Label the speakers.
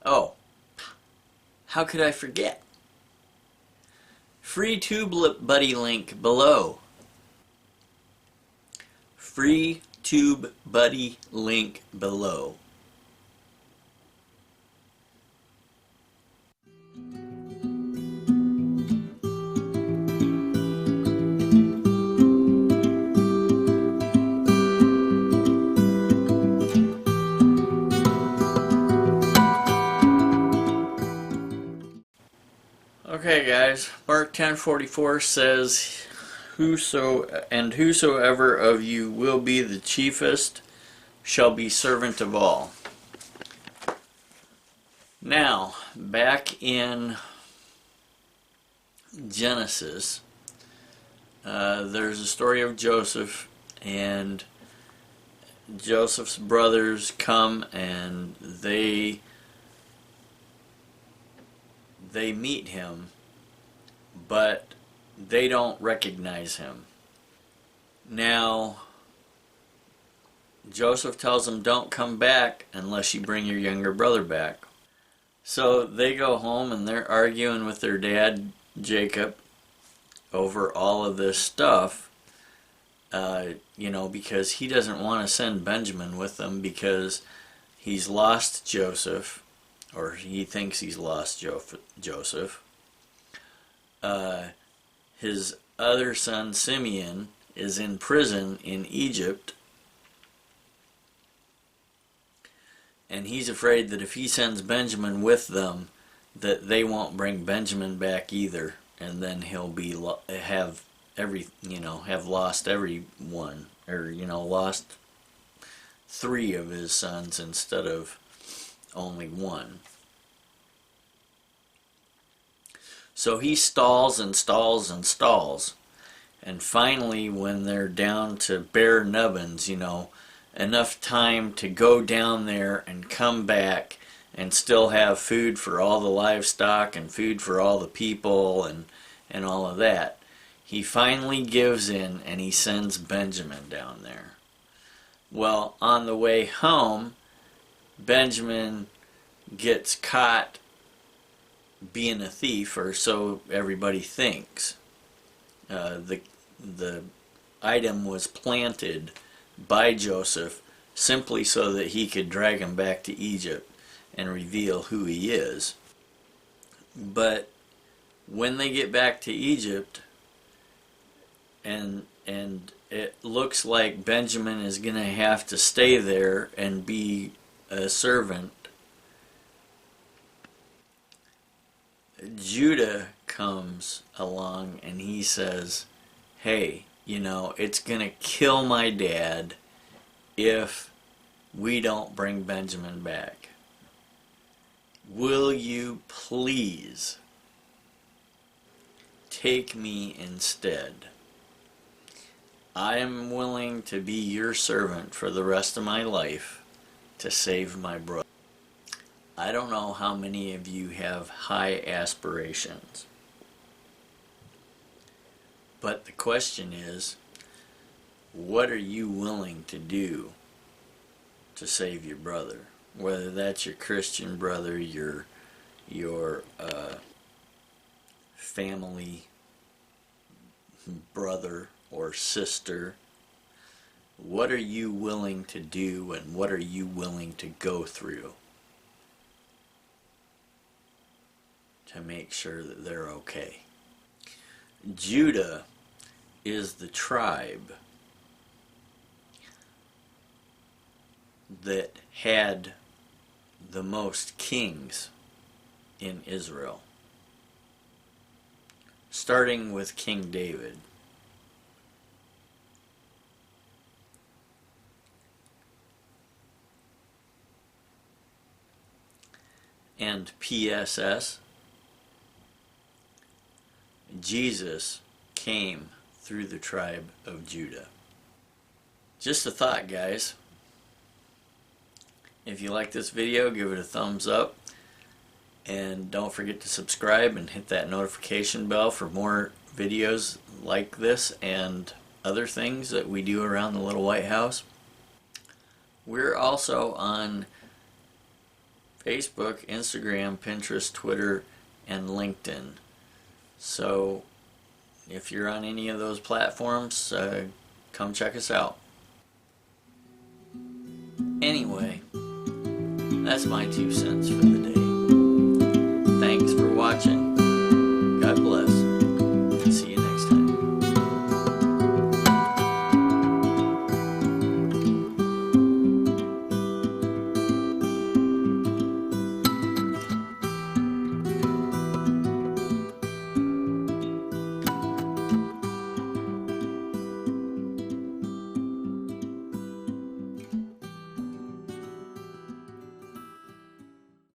Speaker 1: Oh, how could I forget? Free TubeBuddy link below. Free TubeBuddy link below. Okay guys, Mark 10:44 says, whosoever of you will be the chiefest shall be servant of all. Now, back in Genesis, there's a story of Joseph, and Joseph's brothers come and they meet him, but they don't recognize him. Now, Joseph tells them, don't come back unless you bring your younger brother back. So they go home and they're arguing with their dad, Jacob, over all of this stuff, because he doesn't want to send Benjamin with them because he's lost Joseph, or he thinks he's lost Joseph. His other son, Simeon, is in prison in Egypt, and he's afraid that if he sends Benjamin with them, that they won't bring Benjamin back either, and then he'll have lost everyone, or lost 3 of his sons instead of only 1. So he stalls and stalls and stalls, and finally, when they're down to bare nubbins, enough time to go down there and come back and still have food for all the livestock and food for all the people and all of that, he finally gives in and he sends Benjamin down there. Well, on the way home, Benjamin gets caught being a thief, or so everybody thinks. The item was planted by Joseph simply so that he could drag him back to Egypt and reveal who he is. But when they get back to Egypt, and it looks like Benjamin is going to have to stay there and be a servant, Judah comes along and he says, hey, it's going to kill my dad if we don't bring Benjamin back. Will you please take me instead? I am willing to be your servant for the rest of my life to save my brother. I don't know how many of you have high aspirations, but the question is, what are you willing to do to save your brother? Whether that's your Christian brother, your family brother or sister. What are you willing to do, and what are you willing to go through to make sure that they're okay? Judah is the tribe that had the most kings in Israel, starting with King David. And PSS, Jesus came through the tribe of Judah. Just a thought, guys. If you like this video, give it a thumbs up, and don't forget to subscribe and hit that notification bell for more videos like this and other things that we do around the Little White House. We're also on Facebook, Instagram, Pinterest, Twitter, and LinkedIn. So if you're on any of those platforms, come check us out. Anyway, that's my 2 cents for the day. Thanks for watching.